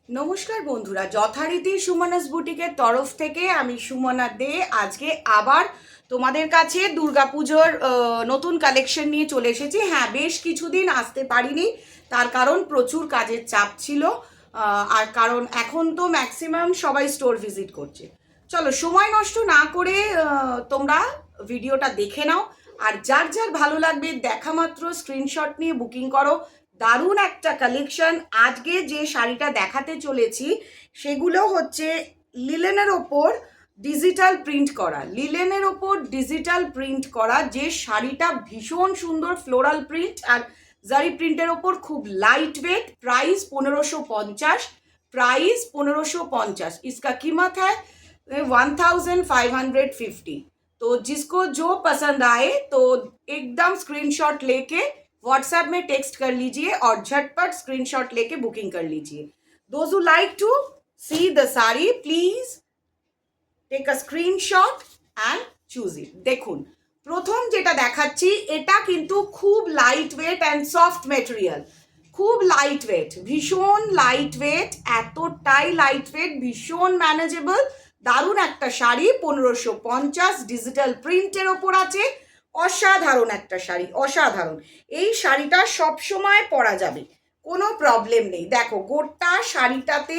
নমস্কার বন্ধুরা, যথারীতি সুমনাস বুটিকের তরফ থেকে আমি সুমনা দে আজকে আবার তোমাদের কাছে দুর্গাপুজোর নতুন কালেকশন নিয়ে চলে এসেছি। হ্যাঁ, বেশ কিছুদিন আসতে পারিনি, তার কারণ প্রচুর কাজের চাপ ছিল। আর কারণ এখন তো ম্যাক্সিমাম সবাই স্টোর ভিজিট করছে। চলো সময় নষ্ট না করে তোমরা ভিডিওটা দেখে নাও, আর যার যার ভালো লাগবে দেখা মাত্র স্ক্রিনশট নিয়ে বুকিং করো। দারুণ একটা কালেকশন। আজকে যে শাড়িটা দেখাতে চলেছি সেগুলো হচ্ছে লিলেনের ওপর ডিজিটাল প্রিন্ট করা যে শাড়িটা ভীষণ সুন্দর ফ্লোরাল প্রিন্ট আর জারি প্রিন্টের ওপর খুব লাইট ওয়েট। प्राइस 1550। इसका कीमत है 1550। तो जिसको जो पसंद आए तो एकदम स्क्रीनशॉट लेके व्हाट्सएप में टेक्स्ट कर लीजिए और झटपट स्क्रीनशॉट लेके बुकिंग कर लीजिए। Those who like to see the sari please take a screenshot and choose it. দেখুন, প্রথম যেটা দেখাচ্ছি এটা কিন্তু খুব light weight and soft material, খুব লাইট ওয়েট, ভীষণ লাইট ওয়েট, এতটাই লাইট ওয়েট, ভীষণ ম্যানেজেবল। দারুণ একটা শাড়ি, 1550, ডিজিটাল প্রিন্টের ওপর আছে। অসাধারণ একটা শাড়ি, অসাধারণ। এই শাড়িটা সবসময় পরা যাবে, কোনো প্রবলেম নেই। দেখো গোটা শাড়িটাতে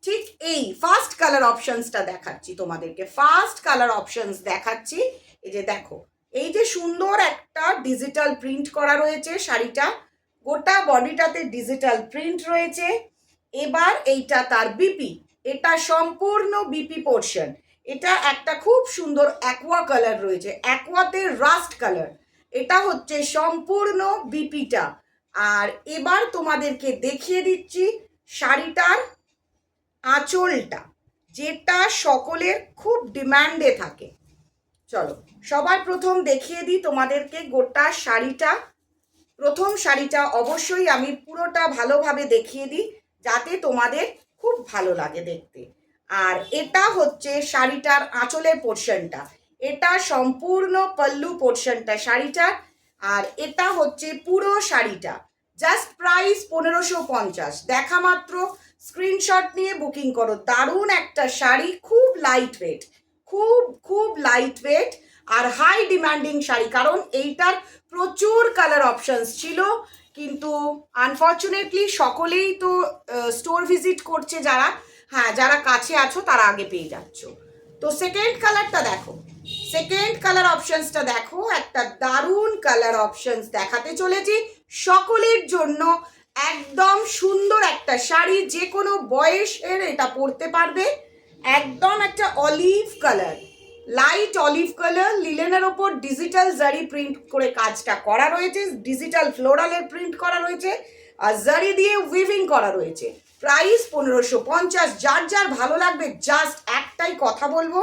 ঠিক এই ফার্স্ট কালার অপশনসটা দেখাচ্ছি তোমাদেরকে, ফার্স্ট কালার অপশনস দেখাচ্ছি। এই যে দেখো, এই যে সুন্দর একটা ডিজিটাল প্রিন্ট করা রয়েছে শাড়িটা, গোটা বডিটাতে ডিজিটাল প্রিন্ট রয়েছে। এবার এইটা তার বিপি, এটা সম্পূর্ণ বিপি পোর্শন। এটা একটা খুব সুন্দর অ্যাকোয়া কালার রয়েছে, অ্যাকোয়াতে রাস্ট কালার। এটা হচ্ছে সম্পূর্ণ বিপিটা। আর এবার তোমাদেরকে দেখিয়ে দিচ্ছি শাড়িটার আঁচলটা, যেটা সকলের খুব ডিমান্ডে থাকে। চলো সবার প্রথম দেখিয়ে দিই তোমাদেরকে গোটা শাড়িটা। প্রথম শাড়িটা অবশ্যই আমি পুরোটা ভালোভাবে দেখিয়ে দিই যাতে তোমাদের খুব ভালো লাগে দেখতে। আর এটা হচ্ছে শাড়িটার আঁচলের পোর্শনটা, এটা সম্পূর্ণ পল্লু পোর্শনটা শাড়িটার। আর এটা হচ্ছে পুরো শাড়িটা। Just price 1550। দেখা মাত্র স্ক্রিনশট নিয়ে বুকিং করো। দারুণ একটা শাড়ি, খুব লাইট ওয়েট, খুব খুব লাইট ওয়েট আর হাই ডিমান্ডিং শাড়ি, কারণ এইটার প্রচুর কালার অপশনস ছিল, কিন্তু আনফর্চুনেটলি সকলেই তো স্টোর ভিজিট করছে যারা, হ্যাঁ যারা কাছে আছো তারা আগে পেয়ে যাচ্ছ। তো সেকেন্ড কালারটা দেখো, সেকেন্ড কালার অপশনসটা দেখো, একটা দারুণ কালার অপশনস দেখাতে চলেছি সকলের জন্য। একদম সুন্দর একটা শাড়ি, যে কোনো বয়সের এটা পরতে পারবে। একদম একটা olive colour, light olive colour, লিলেনের ওপর ডিজিটাল জারি প্রিন্ট করে কাজটা করা রয়েছে, ডিজিটাল ফ্লোরালের প্রিন্ট করা রয়েছে আর জারি দিয়ে উইভিং করা রয়েছে। প্রাইস 1550। যার যার ভালো লাগবে জাস্ট একটাই কথা বলবো,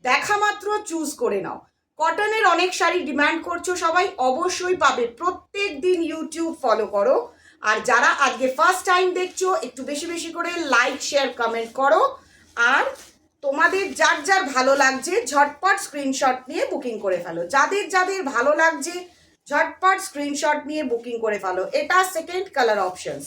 দেখা মাত্র চুজ করে নাও। কটনের অনেক শাড়ি ডিমান্ড করছো সবাই, অবশ্যই পাবে। প্রত্যেক দিন ইউটিউব ফলো করো, আর যারা আজকে ফার্স্ট টাইম দেখছো একটু বেশি বেশি করে লাইক শেয়ার কমেন্ট করো। আর তোমাদের যার যার ভালো লাগছে ঝটপট স্ক্রিনশট নিয়ে বুকিং করে ফেলো, যাদের যাদের ভালো লাগছে ঝটপট স্ক্রিনশট নিয়ে বুকিং করে ফেলো। এটা সেকেন্ড কালার অপশনস,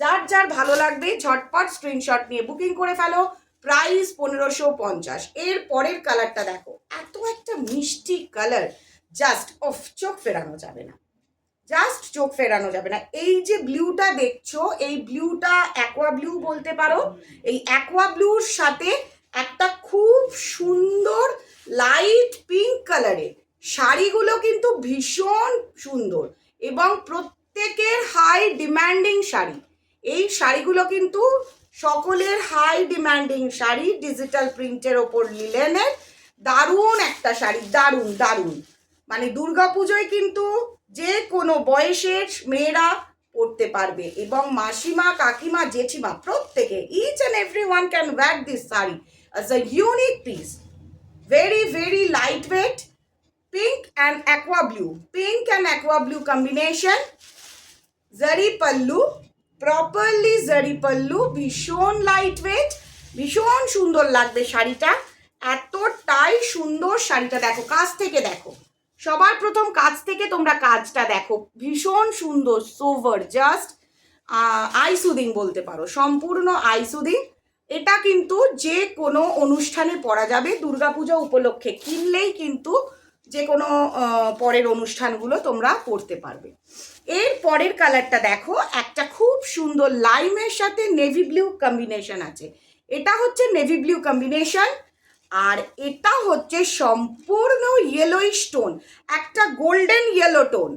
যার যার ভালো লাগবে ঝটপট স্ক্রিনশট নিয়ে বুকিং করে ফেলো। প্রাইস 1550। এর পরের কালারটা দেখো, এত একটা মিষ্টি কালার, জাস্ট অফ চোখ ফেরানো যাবে না, জাস্ট চোখ ফেরানো যাবে না। এই যে ব্লুটা দেখছো, এই ব্লুটা অ্যাকোয়া ব্লু বলতে পারো। এই অ্যাকোয়া ব্লুর সাথে একটা খুব সুন্দর লাইট পিঙ্ক কালারের শাড়িগুলো কিন্তু ভীষণ সুন্দর এবং প্রত্যেকের হাই ডিমান্ডিং শাড়ি। এই শাড়িগুলো কিন্তু সকলের হাই ডিমান্ডিং শাড়ি, ডিজিটাল প্রিন্টের ওপর লিলেনের। দারুণ একটা শাড়ি, দারুণ দারুণ। মানে দুর্গাপুজোয় কিন্তু যে কোনো বয়সের মেয়েরা পরতে পারবে এবং মাসিমা কাকিমা জেঠিমা প্রত্যেকে, each and every one can wear this sari as a unique piece. Very very lightweight, pink and aqua blue, pink and aqua blue combination. Zari pallu, properly zari pallu, ভীষণ লাইটওয়েট, ভীষণ সুন্দর লাগবে শাড়িটা। এতটাই সুন্দর শাড়িটা, দেখো কাছ থেকে দেখো, সবার প্রথম কাছ থেকে তোমরা কাজটা দেখো, ভীষণ সুন্দর, সোভার জাস্ট আই সুদিং বলতে পারো, সম্পূর্ণ আই সুদিং। এটা কিন্তু যে কোনো অনুষ্ঠানে পরা যাবে, দুর্গাপূজা উপলক্ষে কিনলেই কিন্তু যে কোনো পরের অনুষ্ঠানগুলো তোমরা পরতে পারবে। এর পরের কালারটা দেখো, একটা খুব সুন্দর লাইমের সাথে নেভি ব্লু কম্বিনেশন আছে। এটা হচ্ছে নেভি ব্লু কম্বিনেশন, আর এটা হচ্ছে সম্পূর্ণ ইয়েলোইশ টোন, একটা গোল্ডেন ইয়েলো টোন।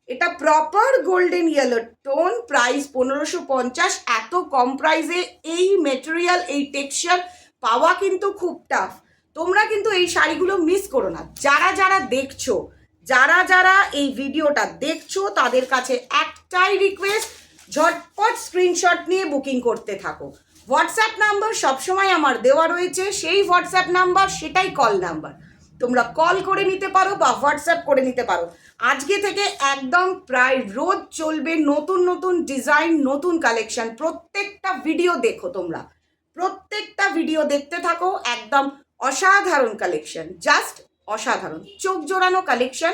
এটা proper golden yellow tone. Price 1550। এত কম প্রাইসে এই মেটেরিয়াল, এই টেক্সচার পাওয়া কিন্তু খুব টাফ। তোমরা কিন্তু এই শাড়িগুলো মিস করো না। যারা যারা দেখছো, যারা যারা এই ভিডিওটা দেখছো, তাদের কাছে একটাই রিকোয়েস্ট, ঝটপট স্ক্রিনশট নিয়ে বুকিং করতে থাকো। হোয়াটসঅ্যাপ নাম্বার সবসময় আমার দেওয়া রয়েছে, সেই হোয়াটসঅ্যাপ নাম্বার, সেটাই কল নাম্বার। তোমরা কল করে নিতে পারো বা হোয়াটসঅ্যাপ করে নিতে পারো। আজকে থেকে একদম প্রায় রোজ চলবে নতুন নতুন ডিজাইন, নতুন কালেকশন। প্রত্যেকটা ভিডিও দেখো তোমরা, প্রত্যেকটা ভিডিও দেখতে থাকো। একদম অসাধারণ কালেকশন, জাস্ট অসাধারণ, চোখ জোড়ানো কালেকশন,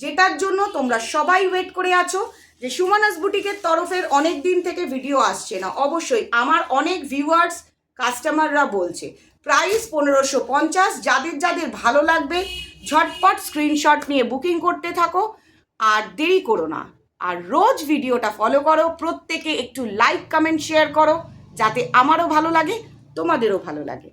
যেটার জন্য তোমরা সবাই ওয়েট করে আছো যে সুমনাস বুটিকের তরফের অনেক দিন থেকে ভিডিও আসছে না। অবশ্যই আমার অনেক ভিউয়ার্স, কাস্টমাররা বলছে। প্রাইস 1550। যাদের যাদের ভালো লাগবে ঝটপট স্ক্রিনশট নিয়ে বুকিং করতে থাকো, আর দেরি করো না। আর রোজ ভিডিওটা ফলো করো, প্রত্যেকে একটু লাইক কমেন্ট শেয়ার করো, যাতে আমারও ভালো লাগে, তোমাদেরও ভালো লাগে।